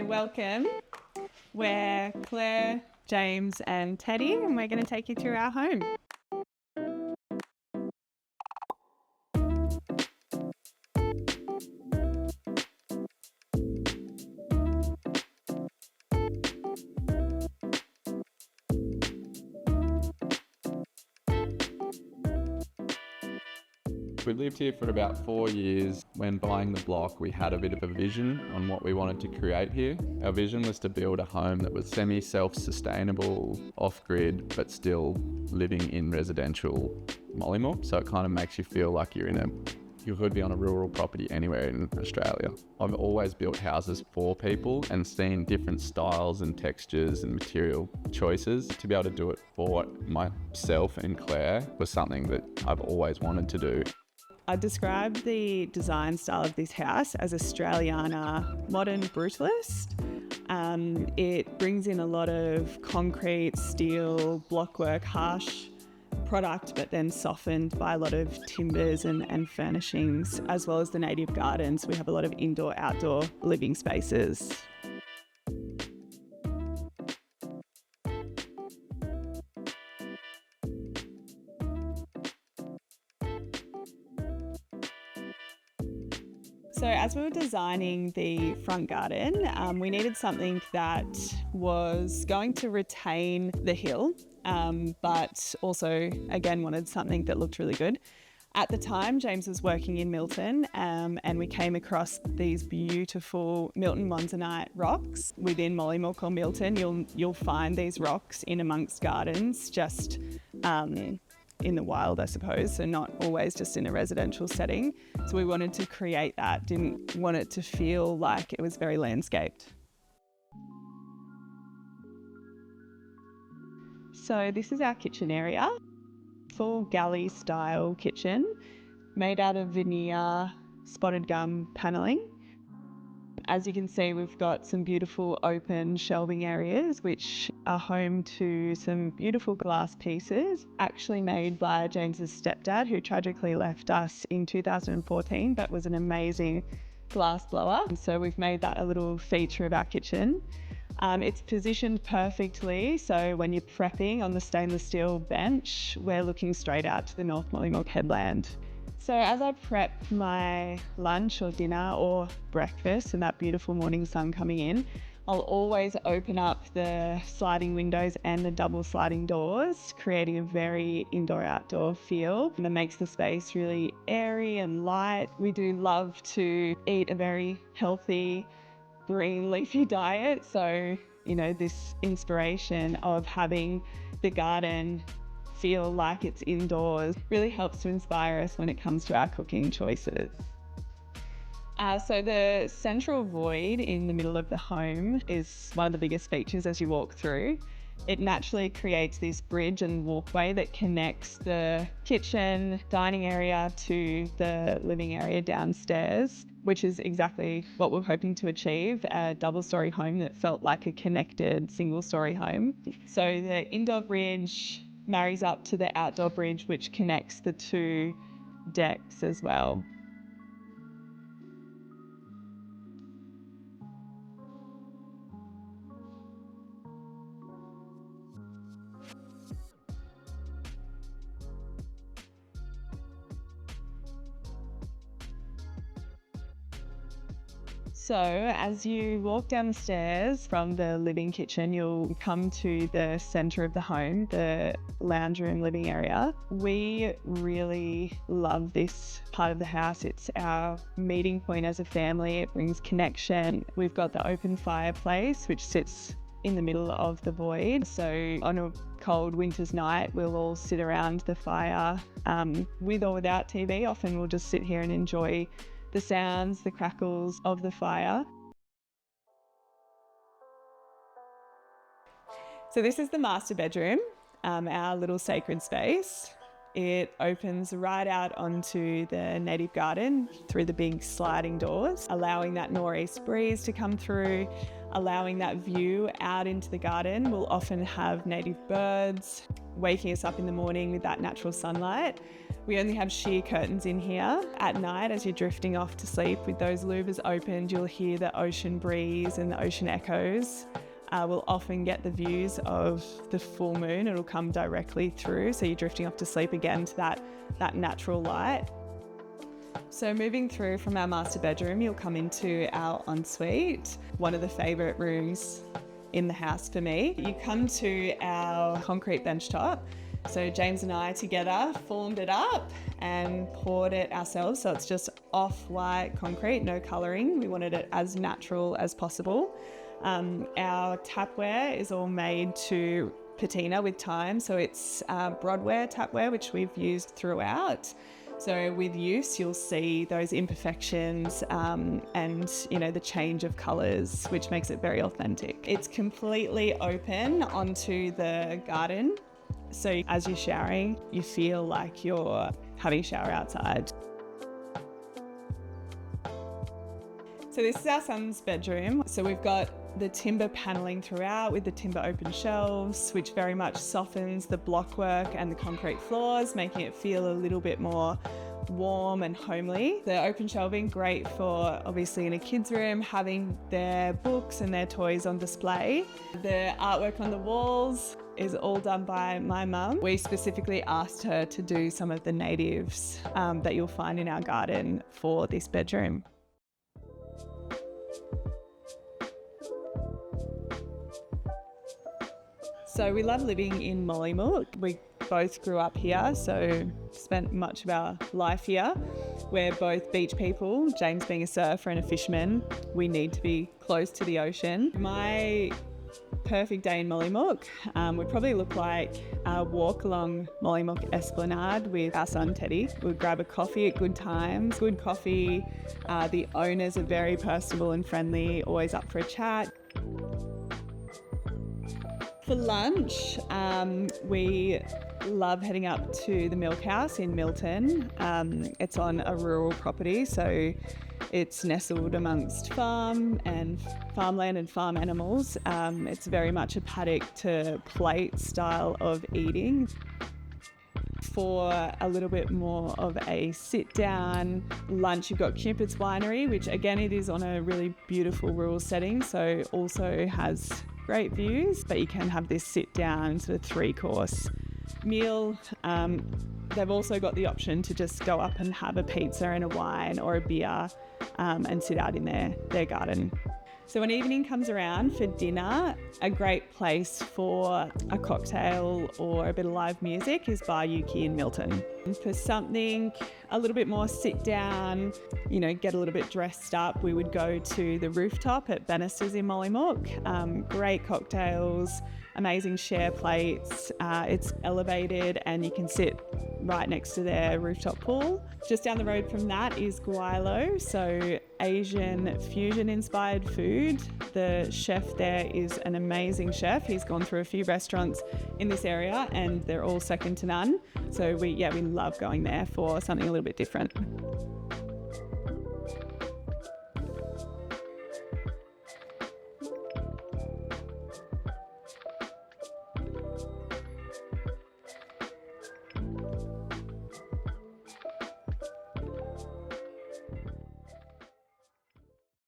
Hi, welcome. We're Claire, James and Teddy, and we're going to take you through our home. We lived here for about 4 years. When buying the block, we had a bit of a vision on what we wanted to create here. Our vision was to build a home that was semi-self-sustainable, off-grid, but still living in residential Mollymook. So it kind of makes you feel like you could be on a rural property anywhere in Australia. I've always built houses for people and seen different styles and textures and material choices. To be able to do it for myself and Claire was something that I've always wanted to do. I describe the design style of this house as Australiana modern brutalist. It brings in a lot of concrete, steel, blockwork, harsh product, but then softened by a lot of timbers and furnishings, as well as the native gardens. We have a lot of indoor-outdoor living spaces. So as we were designing the front garden, we needed something that was going to retain the hill, but also, again, wanted something that looked really good. At the time, James was working in Milton, and we came across these beautiful Milton monzonite rocks. Within Mollymook or Milton, you'll find these rocks in amongst gardens, just in the wild, I suppose, so not always just in a residential setting. So we wanted to create that, didn't want it to feel like it was very landscaped. So this is our kitchen area, full galley style kitchen, made out of veneer, spotted gum paneling. As you can see, we've got some beautiful open shelving areas which are home to some beautiful glass pieces, actually made by James's stepdad, who tragically left us in 2014, but was an amazing glass blower. So we've made that a little feature of our kitchen. It's positioned perfectly, so when you're prepping on the stainless steel bench, we're looking straight out to the North Mollymook headland. So as I prep my lunch or dinner or breakfast and that beautiful morning sun coming in, I'll always open up the sliding windows and the double sliding doors, creating a very indoor-outdoor feel. And that makes the space really airy and light. We do love to eat a very healthy, green leafy diet. So, this inspiration of having the garden feel like it's indoors really helps to inspire us when it comes to our cooking choices. So the central void in the middle of the home is one of the biggest features as you walk through. It naturally creates this bridge and walkway that connects the kitchen, dining area to the living area downstairs, which is exactly what we're hoping to achieve, a double-storey home that felt like a connected single-storey home. So the indoor bridge marries up to the outdoor bridge, which connects the two decks as well. So as you walk down the stairs from the living kitchen, you'll come to the centre of the home, the lounge room living area. We really love this part of the house. It's our meeting point as a family. It brings connection. We've got the open fireplace, which sits in the middle of the void. So on a cold winter's night, we'll all sit around the fire with or without TV. Often we'll just sit here and enjoy the sounds, the crackles of the fire. So this is the master bedroom, our little sacred space. It opens right out onto the native garden through the big sliding doors, allowing that northeast breeze to come through, allowing that view out into the garden. We'll often have native birds waking us up in the morning with that natural sunlight. We only have sheer curtains in here. At night, as you're drifting off to sleep with those louvers opened, you'll hear the ocean breeze and the ocean echoes. We'll often get the views of the full moon. It'll come directly through, so you're drifting off to sleep again to that natural light. So moving through from our master bedroom, you'll come into our ensuite, one of the favourite rooms in the house for me. You come to our concrete bench top. So James and I together formed it up and poured it ourselves. So it's just off-white concrete, no colouring. We wanted it as natural as possible. Our tapware is all made to patina with time. So it's Broadware tapware, which we've used throughout. So with use, you'll see those imperfections and, the change of colours, which makes it very authentic. It's completely open onto the garden. So as you're showering, you feel like you're having a shower outside. So this is our son's bedroom. So we've got the timber paneling throughout with the timber open shelves, which very much softens the blockwork and the concrete floors, making it feel a little bit more warm and homely. The open shelving, great for obviously in a kid's room, having their books and their toys on display. The artwork on the walls is all done by my mum. We specifically asked her to do some of the natives that you'll find in our garden for this bedroom. So we love living in Mollymook. We both grew up here, so spent much of our life here. We're both beach people, James being a surfer and a fisherman. We need to be close to the ocean. My perfect day in Mollymook would probably look like a walk along Mollymook Esplanade with our son Teddy. We'd grab a coffee at good times, good coffee. The owners are very personable and friendly, always up for a chat. For lunch, we love heading up to the Milk House in Milton. It's on a rural property, so it's nestled amongst farmland and farm animals. It's very much a paddock to plate style of eating. For a little bit more of a sit-down lunch, you've got Cupid's Winery, which again, it is on a really beautiful rural setting, so also has great views, but you can have this sit-down sort of 3-course meal. They've also got the option to just go up and have a pizza and a wine or a beer and sit out in their garden. So when evening comes around for dinner, a great place for a cocktail or a bit of live music is Bar Yuki in Milton. And for something a little bit more sit down, get a little bit dressed up, we would go to the rooftop at Bannister's in Mollymook. Great cocktails, amazing share plates. It's elevated and you can sit right next to their rooftop pool. Just down the road from that is Guilo, so Asian fusion inspired food. The chef there is an amazing chef. He's gone through a few restaurants in this area and they're all second to none. So we love going there for something a little bit different.